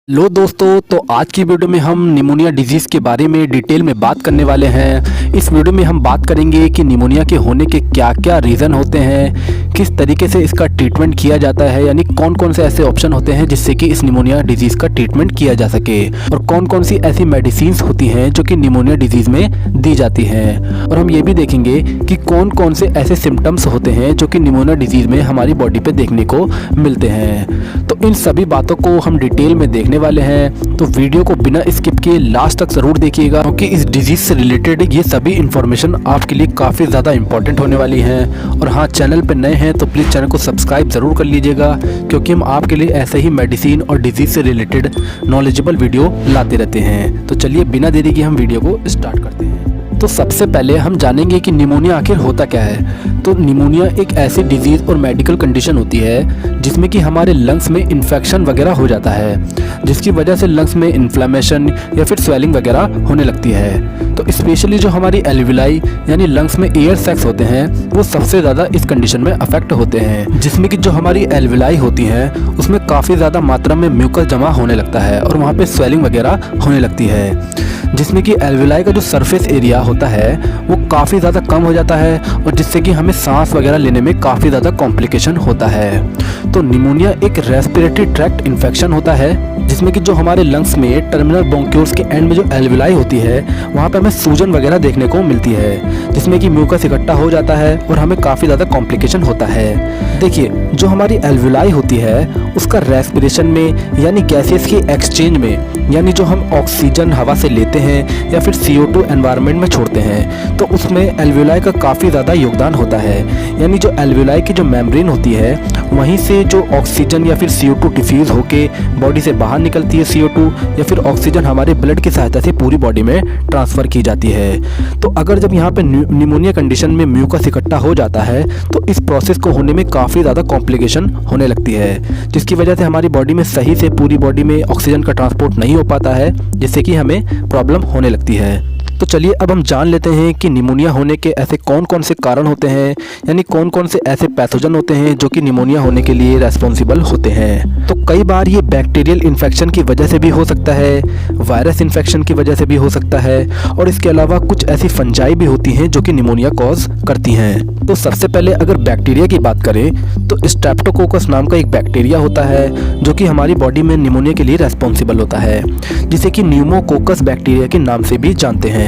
लो दोस्तों, तो आज की वीडियो में हम निमोनिया डिजीज़ के बारे में डिटेल में बात करने वाले हैं। इस वीडियो में हम बात करेंगे कि निमोनिया के होने के क्या क्या रीज़न होते हैं, किस तरीके से इसका ट्रीटमेंट किया जाता है, यानी कौन कौन से ऐसे ऑप्शन होते हैं जिससे कि इस निमोनिया डिजीज़ का ट्रीटमेंट किया जा सके, और कौन कौन सी ऐसी मेडिसिन्स होती हैं जो कि निमोनिया डिजीज़ में दी जाती हैं। और हम ये भी देखेंगे कि कौन कौन से ऐसे सिम्टम्स होते हैं जो कि निमोनिया डिजीज़ में हमारी बॉडी पे देखने को मिलते हैं। तो इन सभी बातों को हम डिटेल में देखने वाले हैं, तो वीडियो को बिना स्किप किए लास्ट तक जरूर देखिएगा, क्योंकि इस डिजीज से रिलेटेड ये सभी इंफॉर्मेशन आपके लिए काफ़ी ज़्यादा इंपॉर्टेंट होने वाली हैं। और हाँ, चैनल पर नए हैं तो प्लीज़ चैनल को सब्सक्राइब ज़रूर कर लीजिएगा, क्योंकि हम आपके लिए ऐसे ही मेडिसिन और डिजीज़ से रिलेटेड नॉलेजेबल वीडियो लाते रहते हैं। तो चलिए बिना देरी के हम वीडियो को स्टार्ट करते हैं। तो सबसे पहले हम जानेंगे कि निमोनिया आखिर होता क्या है। तो निमोनिया एक ऐसी डिजीज़ और मेडिकल कंडीशन होती है जिसमें कि हमारे लंग्स में इन्फेक्शन वगैरह हो जाता है, जिसकी वजह से लंग्स में इन्फ्लेमेशन या फिर स्वेलिंग वगैरह होने लगती है। तो स्पेशली जो हमारी एल्विलाई यानी लंग्स में एयर सैक्स होते हैं वो सबसे ज़्यादा इस कंडीशन में अफेक्ट होते हैं, जिसमें कि जो हमारी एल्विलाई होती है उसमें काफ़ी ज़्यादा मात्रा में म्यूकस जमा होने लगता है और वहाँ पर स्वेलिंग वगैरह होने लगती है, जिसमें कि एल्विलाई का जो सरफेस एरिया होता है वो काफ़ी ज़्यादा कम हो जाता है, और जिससे कि हमें सांस वगैरह लेने में काफ़ी ज़्यादा कॉम्प्लिकेशन होता है। तो निमोनिया एक रेस्पिरेटरी ट्रैक्ट इन्फेक्शन होता है, जिसमें कि जो हमारे लंग्स में टर्मिनल ब्रोंक्यूल्स के एंड में जो एल्विलाई होती है वहाँ पे हमें सूजन वगैरह देखने को मिलती है, जिसमें कि म्यूकस इकट्ठा हो जाता है और हमें काफ़ी ज़्यादा कॉम्प्लिकेशन होता है। देखिए, जो हमारी एल्विलाई होती है उसका रेस्पिरेशन में यानी गैसेस की एक्सचेंज में, यानी जो हम ऑक्सीजन हवा से लेते हैं या फिर CO2 एनवायरनमेंट में छोड़ते हैं, तो उसमें एल्विलाई का काफ़ी ज़्यादा योगदान होता है। यानी जो एल्विलाई की जो मेम्ब्रेन होती है वहीं से जो ऑक्सीजन या फिर CO2 डिफ्यूज़ होके बॉडी से बाहर निकलती है CO2, या फिर ऑक्सीजन हमारे ब्लड की सहायता से पूरी बॉडी में ट्रांसफ़र की जाती है। तो अगर जब यहाँ पे निमोनिया कंडीशन में म्यूकस इकट्ठा हो जाता है तो इस प्रोसेस को होने में काफ़ी ज़्यादा कॉम्प्लिकेशन होने लगती है, जिसकी वजह से हमारी बॉडी में सही से पूरी बॉडी में ऑक्सीजन का ट्रांसपोर्ट नहीं हो पाता है, जिससे कि हमें प्रॉब्लम होने लगती है। तो चलिए अब हम जान लेते हैं कि निमोनिया होने के ऐसे कौन कौन से कारण होते हैं, यानी कौन कौन से ऐसे पैथोजन होते हैं जो कि निमोनिया होने के लिए रेस्पॉन्सिबल होते हैं। तो कई बार ये बैक्टीरियल इन्फेक्शन की वजह से भी हो सकता है, वायरस इन्फेक्शन की वजह से भी हो सकता है, और इसके अलावा कुछ ऐसी फंजाई भी होती हैं जो कि निमोनिया कॉज करती हैं। तो सबसे पहले अगर बैक्टीरिया की बात करें तो स्ट्रेप्टोकोकस नाम का एक बैक्टीरिया होता है जो कि हमारी बॉडी में निमोनिया के लिए रेस्पॉन्सिबल होता है, जिसे कि न्यूमोकोकस बैक्टीरिया के नाम से भी जानते हैं।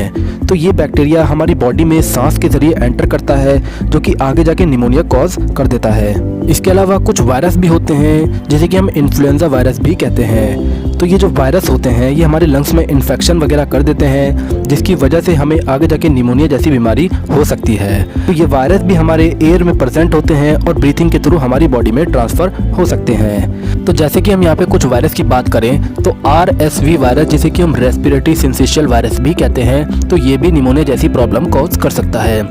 तो ये बैक्टीरिया हमारी बॉडी में सांस के जरिए एंटर करता है, जो कि आगे जाके निमोनिया कॉज कर देता है। इसके अलावा कुछ वायरस भी होते हैं जिसे कि हम इन्फ्लुएंजा वायरस भी कहते हैं। तो ये जो वायरस होते हैं ये हमारे लंग्स में इन्फेक्शन वगैरह कर देते हैं, जिसकी वजह से हमें आगे जाके निमोनिया जैसी बीमारी हो सकती है। तो ये वायरस भी हमारे एयर में प्रेजेंट होते हैं और ब्रीथिंग के थ्रू हमारी बॉडी में ट्रांसफ़र हो सकते हैं। तो जैसे कि हम यहाँ पे कुछ वायरस की बात करें तो RSV वायरस, जिसे कि हम रेस्पिरेटरी सिंसिशियल वायरस भी कहते हैं, तो ये भी निमोनिया जैसी प्रॉब्लम कॉज कर सकता है।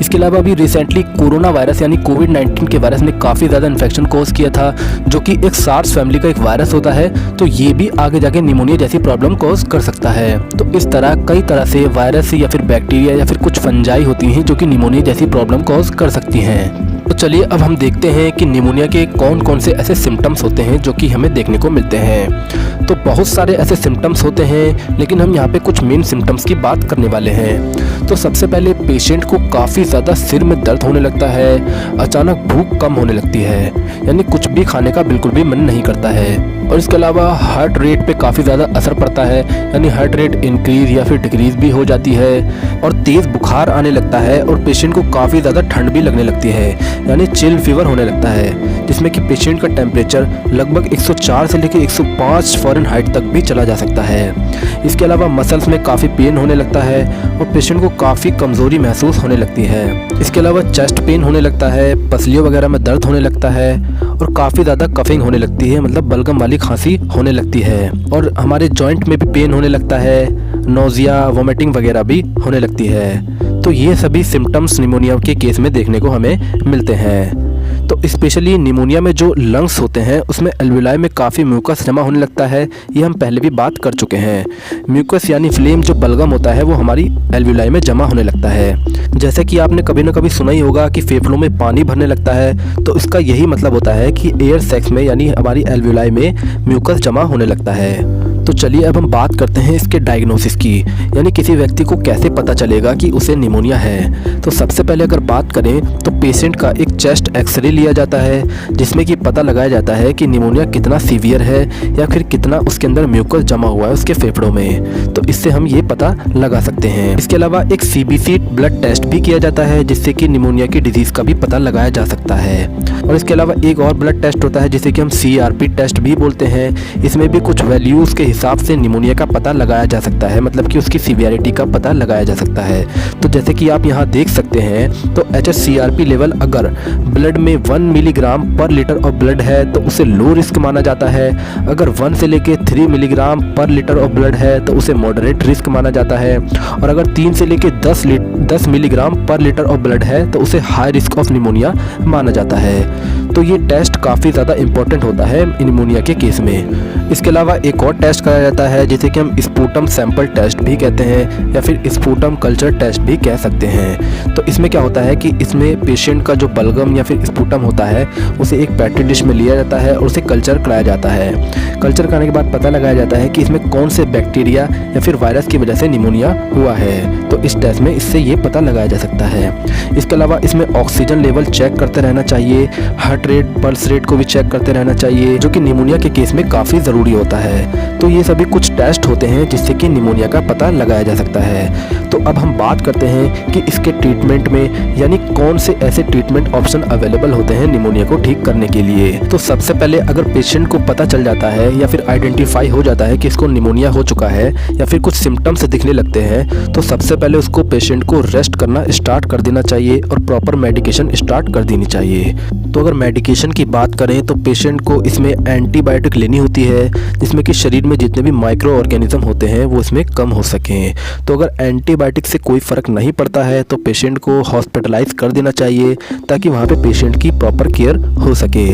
इसके अलावा अभी रिसेंटली कोरोना वायरस यानी कोविड-19 के वायरस ने काफ़ी ज़्यादा इन्फेक्शन कॉज किया था, जो कि एक सार्स फैमिली का एक वायरस होता है, तो ये भी आगे जाके निमोनिया जैसी प्रॉब्लम कॉज कर सकता है। तो इस तरह कई तरह से वायरस या फिर बैक्टीरिया या फिर कुछ फंजाई होती हैं जो कि निमोनिया जैसी प्रॉब्लम कॉज कर सकती हैं। तो चलिए अब हम देखते हैं कि निमोनिया के कौन कौन से ऐसे सिम्टम्स होते हैं जो कि हमें देखने को मिलते हैं। तो बहुत सारे ऐसे सिम्टम्स होते हैं, लेकिन हम यहाँ पे कुछ मेन सिम्टम्स की बात करने वाले हैं। तो सबसे पहले पेशेंट को काफ़ी ज़्यादा सिर में दर्द होने लगता है, अचानक भूख कम होने लगती है, यानी कुछ भी खाने का बिल्कुल भी मन नहीं करता है। और इसके अलावा हार्ट रेट पे काफ़ी ज़्यादा असर पड़ता है, यानी हार्ट रेट इंक्रीज़ या फिर डिक्रीज़ भी हो जाती है, और तेज़ बुखार आने लगता है, और पेशेंट को काफ़ी ज़्यादा ठंड भी लगने लगती है, यानी चिल फीवर होने लगता है, जिसमें कि पेशेंट का टेम्परेचर लगभग 104 से लेकर 105 फ़ारेनहाइट तक भी चला जा सकता है। इसके अलावा मसल्स में काफ़ी पेन होने लगता है और पेशेंट को काफ़ी कमज़ोरी महसूस होने लगती है। इसके अलावा चेस्ट पेन होने लगता है, पसलियों वगैरह में दर्द होने लगता है, और काफ़ी ज़्यादा कफिंग होने लगती है, मतलब बलगम वाली खांसी होने लगती है, और हमारे जॉइंट में भी पेन होने लगता है, नोज़िया, वोमिटिंग वगैरह भी होने लगती है। तो ये सभी सिम्टम्स निमोनिया के केस में देखने को हमें मिलते हैं। तो स्पेशली निमोनिया में जो लंग्स होते हैं उसमें एल्वियोलाई में काफ़ी म्यूकस जमा होने लगता है। ये हम पहले भी बात कर चुके हैं। म्यूकस यानी फ्लेम जो बलगम होता है वो हमारी एल्वियोलाई में जमा होने लगता है। जैसे कि आपने कभी ना कभी सुना ही होगा कि फेफड़ों में पानी भरने लगता है, तो इसका यही मतलब होता है कि एयर सैक्स में यानी हमारी एल्वियोलाई में म्यूकस जमा होने लगता है। तो चलिए अब हम बात करते हैं इसके डायग्नोसिस की, यानी किसी व्यक्ति को कैसे पता चलेगा कि उसे निमोनिया है। तो सबसे पहले अगर बात करें तो पेशेंट का एक चेस्ट एक्सरे लिया जाता है, जिसमें कि पता लगाया जाता है कि निमोनिया कितना सीवियर है या फिर कितना उसके अंदर म्यूकस जमा हुआ है उसके फेफड़ों में। तो इससे हम ये पता लगा सकते हैं। इसके अलावा एक CBC ब्लड टेस्ट भी किया जाता है, जिससे कि निमोनिया की डिजीज़ का भी पता लगाया जा सकता है। और इसके अलावा एक और ब्लड टेस्ट होता है जिसे कि हम CRP टेस्ट भी बोलते हैं। इसमें भी कुछ वैल्यूज़ के हिसाब से निमोनिया का पता लगाया जा सकता है, मतलब कि उसकी सीवियरिटी का पता लगाया जा सकता है। तो जैसे कि आप यहाँ देख सकते हैं तो HSCRP लेवल अगर ब्लड में 1 मिलीग्राम पर लीटर ऑफ ब्लड है तो उसे लो रिस्क माना जाता है। अगर 1 से लेके 3 मिलीग्राम पर लीटर ऑफ ब्लड है तो उसे मॉडरेट रिस्क माना जाता है। और अगर 3 से लेके 10 मिलीग्राम पर लीटर ऑफ ब्लड है तो उसे हाई रिस्क ऑफ निमोनिया माना जाता है। तो ये टेस्ट काफ़ी ज़्यादा इंपॉर्टेंट होता है निमोनिया के केस में। इसके अलावा एक और टेस्ट कराया जाता है जिसे कि हम स्पूटम सैंपल टेस्ट भी कहते हैं या फिर स्पूटम कल्चर टेस्ट भी कह सकते हैं। तो इसमें क्या होता है कि इसमें पेशेंट का जो बलगम या फिर स्पूटम होता है उसे एक पेट्री डिश में लिया जाता है और उसे कल्चर कराया जाता है। कल्चर कराने के बाद पता लगाया जाता है कि इसमें कौन से बैक्टीरिया या फिर वायरस की वजह से निमोनिया हुआ है। तो इस टेस्ट में इससे ये पता लगाया जा सकता है। इसके अलावा इसमें ऑक्सीजन लेवल चेक करते रहना चाहिए, हार्ट रेट, पल्स रेट को भी चेक करते रहना चाहिए, जो कि निमोनिया के केस में काफ़ी ज़रूरी होता है। तो ये सभी कुछ टेस्ट होते हैं जिससे कि निमोनिया का पता लगाया जा सकता है। तो अब हम बात करते हैं कि इसके ट्रीटमेंट में यानी कौन से ऐसे ट्रीटमेंट ऑप्शन अवेलेबल होते हैं निमोनिया को ठीक करने के लिए। तो सबसे पहले अगर पेशेंट को पता चल जाता है या फिर आइडेंटिफाई हो जाता है कि इसको निमोनिया हो चुका है या फिर कुछ सिम्टम्स दिखने लगते हैं, तो सबसे पहले उसको पेशेंट को रेस्ट करना स्टार्ट कर देना चाहिए और प्रॉपर मेडिकेशन स्टार्ट कर देनी चाहिए। तो अगर मेडिकेशन की बात करें तो पेशेंट को इसमें एंटीबायोटिक लेनी होती है, जिसमें कि शरीर में जितने भी माइक्रो ऑर्गेनिज्म होते हैं वो इसमें कम हो सकें। तो अगर एंटीबायोटिक से कोई फ़र्क नहीं पड़ता है तो पेशेंट को हॉस्पिटलाइज कर देना चाहिए ताकि वहाँ पे पेशेंट की प्रॉपर केयर हो सके।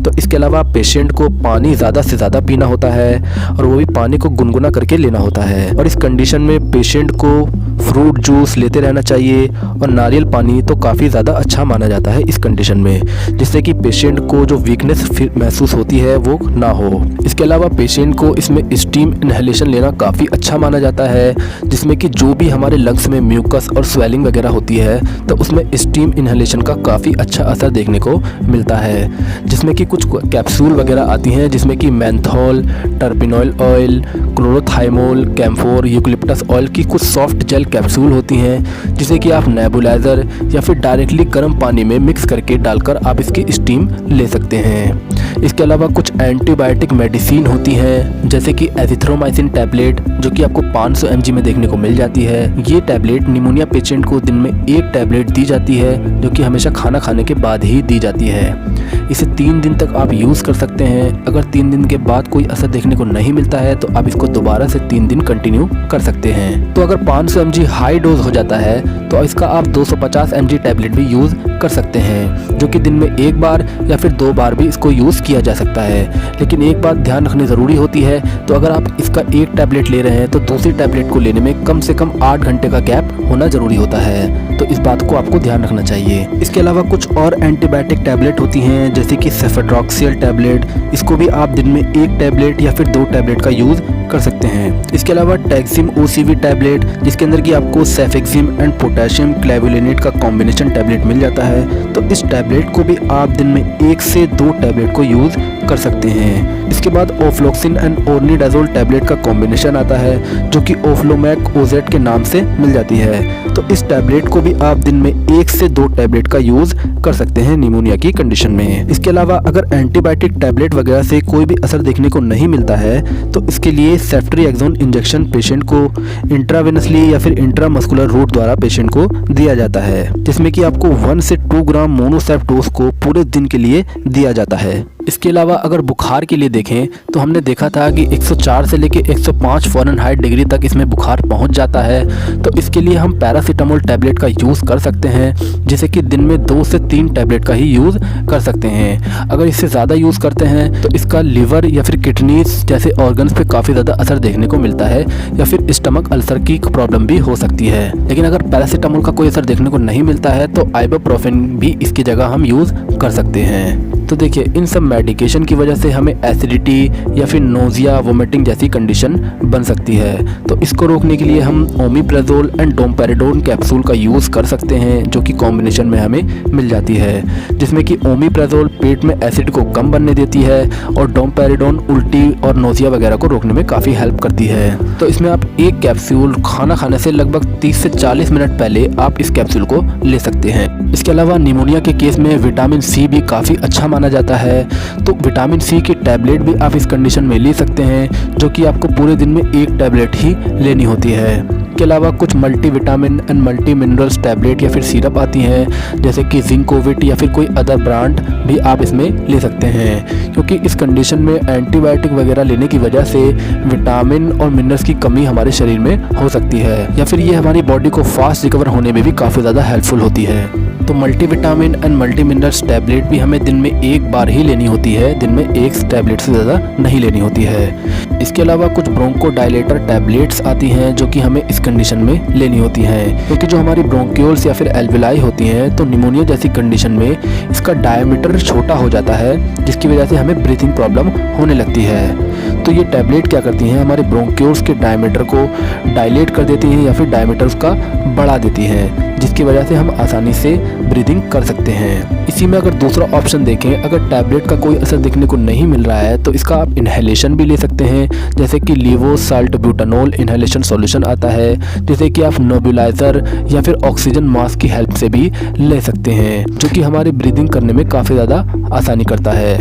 तो इसके अलावा पेशेंट को पानी ज़्यादा से ज़्यादा पीना होता है और वो भी पानी को गुनगुना करके लेना होता है। और इस कंडीशन में पेशेंट को फ्रूट जूस लेते रहना चाहिए और नारियल पानी तो काफ़ी ज़्यादा अच्छा माना जाता है इस कंडीशन में, जिससे कि पेशेंट को जो वीकनेस महसूस होती है वो ना हो। इसके अलावा पेशेंट को इसमें स्टीम इनहेलेशन लेना काफ़ी अच्छा माना जाता है, जिसमें कि जो भी हमारे लंग्स में म्यूकस और स्वेलिंग वगैरह होती है तो उसमें स्टीम इनहेलेशन का काफ़ी अच्छा असर देखने को मिलता है, जिसमें कि कुछ कैप्सूल वगैरह आती हैं जिसमें कि menthol, terpineol oil, chlorothymol, camphor, eucalyptus oil की कुछ सॉफ्ट जेल कैप्सूल होती हैं, जिसे कि आप नेबुलाइजर या फिर डायरेक्टली गर्म पानी में मिक्स करके डालकर आप इसकी स्टीम ले सकते हैं। इसके अलावा कुछ एंटीबायोटिक मेडिसिन होती हैं जैसे कि एजिथ्रोमाइसिन टैबलेट, जो कि आपको 500 mg में देखने को मिल जाती है। ये टैबलेट निमोनिया पेशेंट को दिन में 1 टैबलेट दी जाती है, जो कि हमेशा खाना खाने के बाद ही दी जाती है। इसे 3 दिन तक आप यूज़ कर सकते हैं। अगर 3 दिन के बाद कोई असर देखने को नहीं मिलता है तो आप इसको दोबारा से 3 दिन कंटिन्यू कर सकते हैं। तो अगर 500 mg हाई डोज हो जाता है तो इसका आप 250 mg टैबलेट भी यूज़ कर सकते हैं, जो कि दिन में 1 बार या फिर 2 बार भी इसको यूज़ किया जा सकता है। लेकिन एक बात ध्यान रखनी ज़रूरी होती है, तो अगर आप इसका 1 टैबलेट ले रहे हैं तो दूसरी टैबलेट को लेने में कम से कम 8 घंटे का गैप होना ज़रूरी होता है। तो इस बात को आपको ध्यान रखना चाहिए। इसके अलावा कुछ और एंटीबायोटिक टैबलेट होती हैं जैसे कि सेफेट्रॉक्सियल टैबलेट, इसको भी आप दिन में 1 टैबलेट या फिर 2 टैबलेट का यूज़ कर सकते हैं। इसके अलावा टैक्सिम OCV टैबलेट, जिसके अंदर की आपको सेफेक्सिम एंड पोटेशियम क्लेवुलिनेट का कॉम्बिनेशन टैबलेट मिल जाता है, तो इस टैबलेट को भी आप दिन में 1 से 2 टैबलेट को यूज़ कर सकते हैं। इसके बाद ओफ्लोक्सिन एंड ओर्निडाजोल टैबलेट का कॉम्बिनेशन आता है, जो कि ओफ्लोमैक ओजेट के नाम से मिल जाती है। तो इस टैबलेट को भी आप दिन में 1 से 2 टैबलेट का यूज़ कर सकते हैं निमोनिया की कंडीशन में। इसके अलावा अगर एंटीबायोटिक टैबलेट वगैरह से कोई भी असर देखने को नहीं मिलता है तो इसके लिए सेफ्ट्रिएक्सोन इंजेक्शन पेशेंट को इंट्रावेनसली या फिर इंट्रामस्कुलर रूट द्वारा पेशेंट को दिया जाता है, जिसमें कि आपको 1 से 2 ग्राम मोनोसेफ डोज को पूरे दिन के लिए दिया जाता है। इसके अलावा अगर बुखार के लिए देखें तो हमने देखा था कि 104 से लेके 105 फ़ारेनहाइट डिग्री तक इसमें बुखार पहुंच जाता है। तो इसके लिए हम पैरासीटामोल टैबलेट का यूज़ कर सकते हैं, जैसे कि दिन में 2 से 3 टैबलेट का ही यूज़ कर सकते हैं। अगर इससे ज़्यादा यूज़ करते हैं तो इसका लिवर या फिर किडनीज जैसे ऑर्गन्स पे काफ़ी ज़्यादा असर देखने को मिलता है, या फिर स्टमक अल्सर की प्रॉब्लम भी हो सकती है। लेकिन अगर पैरासीटामोल का कोई असर देखने को नहीं मिलता है तो आइबुप्रोफेन भी इसकी जगह हम यूज़ कर सकते हैं। तो देखिए, इन सब मेडिकेशन की वजह से हमें एसिडिटी या फिर नोजिया, वोमिटिंग जैसी कंडीशन बन सकती है। तो इसको रोकने के लिए हम ओमिप्राजोल एंड डोमपेरिडोन कैप्सूल का यूज़ कर सकते हैं, जो कि कॉम्बिनेशन में हमें मिल जाती है, जिसमें कि ओमिप्राजोल पेट में एसिड को कम बनने देती है और डोमपेरिडोन उल्टी और नोजिया वगैरह को रोकने में काफ़ी हेल्प करती है। तो इसमें आप एक कैप्सूल खाना खाने से लगभग 30 से 40 मिनट पहले आप इस कैप्सूल को ले सकते हैं। इसके अलावा निमोनिया के केस में विटामिन सी भी काफ़ी अच्छा माना जाता है, तो विटामिन सी की टैबलेट भी आप इस कंडीशन में ले सकते हैं, जो कि आपको पूरे दिन में एक टैबलेट ही लेनी होती है। इसके अलावा कुछ multi vitamin and multi minerals tablet या फिर सिरप आती हैं, जैसे कि जिंकोविट या फिर कोई अदर ब्रांड भी आप इसमें ले सकते हैं, क्योंकि इस कंडीशन में एंटीबायोटिक वगैरह लेने की वजह से विटामिन और मिनरल्स की कमी हमारे शरीर में हो सकती है, या फिर ये हमारी बॉडी को फास्ट रिकवर होने में भी काफ़ी ज़्यादा हेल्पफुल होती है। तो multivitamin and multi minerals tablet भी हमें दिन में एक बार ही लेनी होती है, दिन में एक टैबलेट से ज़्यादा नहीं लेनी होती है। इसके अलावा कुछ ब्रोंकोडायलेटर टैबलेट्स आती हैं, जो कि हमें इस कंडीशन में लेनी होती हैं, क्योंकि जो हमारी ब्रोंक्यूल्स या फिर एल्वेलाई होती हैं, तो निमोनिया जैसी कंडीशन में इसका डायमीटर छोटा हो जाता है, जिसकी वजह से हमें ब्रीथिंग प्रॉब्लम होने लगती है। तो ये टैबलेट क्या करती हैं, हमारे ब्रोंक्यूल्स के डायमीटर को डायलेट कर देती हैं या फिर डायमीटर उसका बढ़ा देती हैं, जिसकी वजह से हम आसानी से ब्रीदिंग कर सकते हैं। इसी में अगर दूसरा ऑप्शन देखें, अगर टैबलेट का कोई असर देखने को नहीं मिल रहा है तो इसका आप इन्हेलेशन भी ले सकते हैं, जैसे कि लेवोसाल्टब्यूटानोल इन्हेलेशन सॉल्यूशन आता है, जैसे कि आप नेबुलाइजर या फिर ऑक्सीजन मास्क की हेल्प से भी ले सकते हैं, जो कि हमारी ब्रीदिंग करने में काफ़ी ज़्यादा आसानी करता है।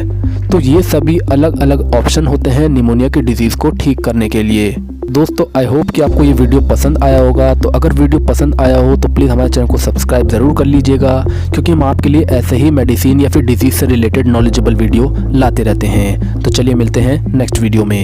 तो ये सभी अलग अलग ऑप्शन होते हैं निमोनिया की डिजीज़ को ठीक करने के लिए। दोस्तों, आई होप कि आपको ये वीडियो पसंद आया होगा। तो अगर वीडियो पसंद आया हो तो प्लीज़ हमारे चैनल को सब्सक्राइब ज़रूर कर लीजिएगा, क्योंकि हम आपके लिए ऐसे ही मेडिसिन या फिर डिजीज़ से रिलेटेड नॉलेजेबल वीडियो लाते रहते हैं। तो चलिए मिलते हैं नेक्स्ट वीडियो में।